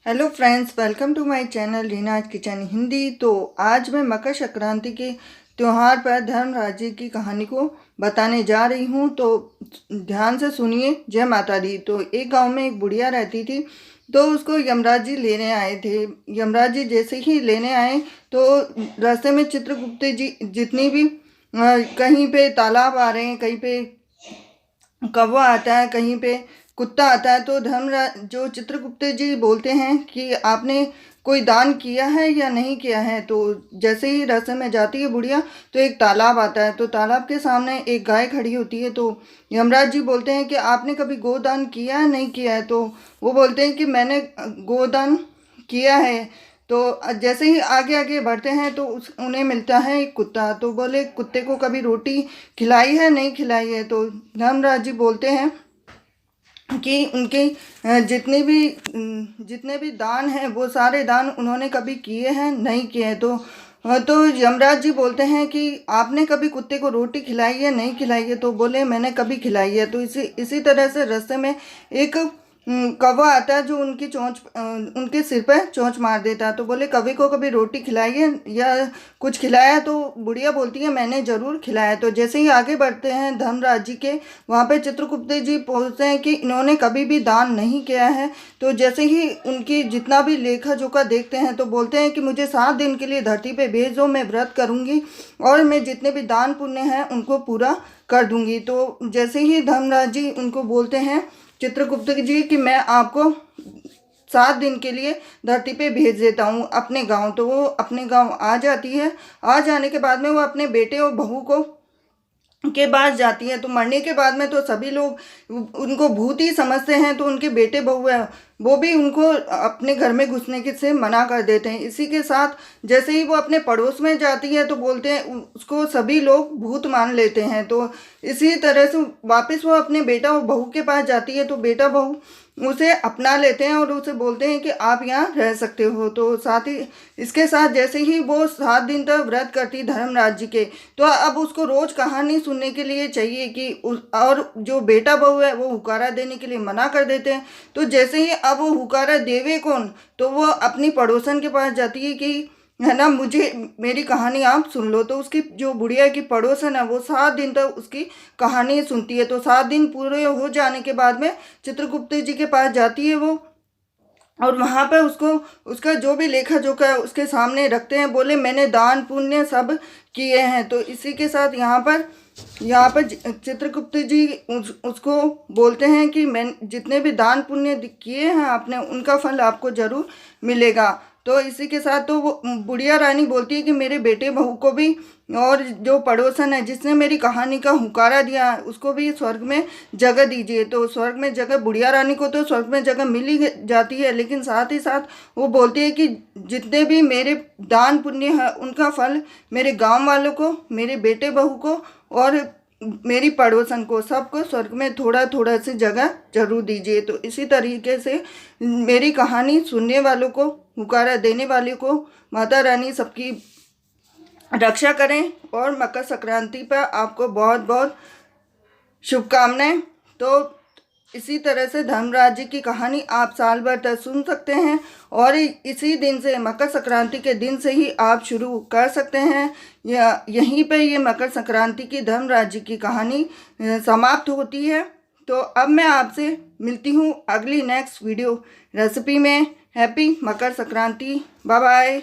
Hello friends, welcome to my channel Reena's kitchen Hindi. तो आज मैं मकर संक्रांति के त्यौहार पर धर्मराज जी की कहानी को बताने जा रही हूँ। तो ध्यान से सुनिए। जय माता दी। तो एक गांव में एक बुढ़िया रहती थी। तो उसको यमराज जी लेने आए थे। यमराज जी जैसे ही लेने आए तो रास्ते में चित्रगुप्त जी जितनी भी कहीं पे तालाब आ रहे हैं, कहीं पे कौवा आता है, कहीं पे कुत्ता आता है। तो धर्मराज जो चित्रगुप्त जी बोलते हैं कि आपने कोई दान किया है या नहीं किया है। तो जैसे ही रास्ते में जाती है बुढ़िया तो एक तालाब आता है। तो तालाब के सामने एक गाय खड़ी होती है। तो यमराज जी बोलते हैं कि आपने कभी गोदान किया है नहीं किया है। तो वो बोलते हैं कि मैंने गोदान किया है। तो जैसे ही आगे आगे बढ़ते हैं तो उन्हें मिलता है एक कुत्ता। तो बोले कुत्ते को कभी रोटी खिलाई है नहीं खिलाई है। तो धर्मराज जी बोलते हैं कि उनके जितने भी दान हैं वो सारे दान उन्होंने कभी किए हैं नहीं किए हैं। तो यमराज जी बोलते हैं कि आपने कभी कुत्ते को रोटी खिलाई है नहीं खिलाई है। तो बोले मैंने कभी खिलाई है। तो इसी इसी तरह से रास्ते में एक कौवा आता है जो उनके सिर पर चोंच मार देता है। तो बोले कौवे को कभी रोटी खिलाई है या कुछ खिलाया। तो बुढ़िया बोलती है मैंने जरूर खिलाया। तो जैसे ही आगे बढ़ते हैं धर्मराज जी के वहाँ पे चित्रगुप्त जी पहुँचते हैं कि इन्होंने कभी भी दान नहीं किया है। तो जैसे ही उनकी जितना भी लेखा जोखा देखते हैं तो बोलते हैं कि मुझे 7 दिन के लिए धरती पे भेज दो, मैं व्रत करूँगी और मैं जितने भी दान पुण्य हैं उनको पूरा कर दूंगी। तो जैसे ही धर्मराज जी उनको बोलते हैं चित्रगुप्त जी कि मैं आपको 7 दिन के लिए धरती पे भेज देता हूँ अपने गांव। तो वो अपने गांव आ जाती है। आ जाने के बाद में वो अपने बेटे और बहू को के पास जाती है। तो मरने के बाद में तो सभी लोग उनको भूत ही समझते हैं। तो उनके बेटे बहू है वो भी उनको अपने घर में घुसने के से मना कर देते हैं। इसी के साथ जैसे ही वो अपने पड़ोस में जाती है तो बोलते हैं उसको सभी लोग भूत मान लेते हैं। तो इसी तरह से वापस वो अपने बेटा और बहू के पास जाती है। तो बेटा बहू उसे अपना लेते हैं और उसे बोलते हैं कि आप यहाँ रह सकते हो। तो साथ ही इसके साथ जैसे ही वो 7 दिन तक व्रत करती धर्मराज जी के, तो अब उसको रोज कहानी सुनने के लिए चाहिए कि और जो बेटा बहू है वो हुकारा देने के लिए मना कर देते हैं। तो जैसे ही अब वो हुकारा देवे कौन, तो वो अपनी पड़ोसन के पास जाती है कि है ना मुझे मेरी कहानी आप सुन लो। तो उसकी जो बुढ़िया की पड़ोसन है वो 7 दिन तक उसकी कहानी सुनती है। तो 7 दिन पूरे हो जाने के बाद में चित्रगुप्त जी के पास जाती है वो, और वहाँ पर उसको उसका जो भी लेखा जोखा है उसके सामने रखते हैं। बोले मैंने दान पुण्य सब किए हैं। तो इसी के साथ यहाँ पर चित्रगुप्त जी उसको बोलते हैं कि मैं जितने भी दान पुण्य किए हैं आपने उनका फल आपको जरूर मिलेगा। तो इसी के साथ तो वो बुढ़िया रानी बोलती है कि मेरे बेटे बहू को भी और जो पड़ोसन है जिसने मेरी कहानी का हुकारा दिया है उसको भी स्वर्ग में जगह दीजिए। तो स्वर्ग में जगह बुढ़िया रानी को तो स्वर्ग में जगह मिल ही जाती है, लेकिन साथ ही साथ वो बोलती है कि जितने भी मेरे दान पुण्य है उनका फल मेरे गांव वालों को, मेरे बेटे बहू को और मेरी पड़ोसन को सबको स्वर्ग में थोड़ा थोड़ा सी जगह जरूर दीजिए। तो इसी तरीके से मेरी कहानी सुनने वालों को, हुकारा देने वाले को माता रानी सबकी रक्षा करें। और मकर संक्रांति पर आपको बहुत बहुत शुभकामनाएं। तो इसी तरह से धर्मराज जी की कहानी आप साल भर तक सुन सकते हैं और इसी दिन से मकर संक्रांति के दिन से ही आप शुरू कर सकते हैं। या यहीं पे ये मकर संक्रांति की धर्मराज जी की कहानी समाप्त होती है। तो अब मैं आपसे मिलती हूँ अगली नेक्स्ट वीडियो रेसिपी में। Happy Makar Sankranti. Bye bye.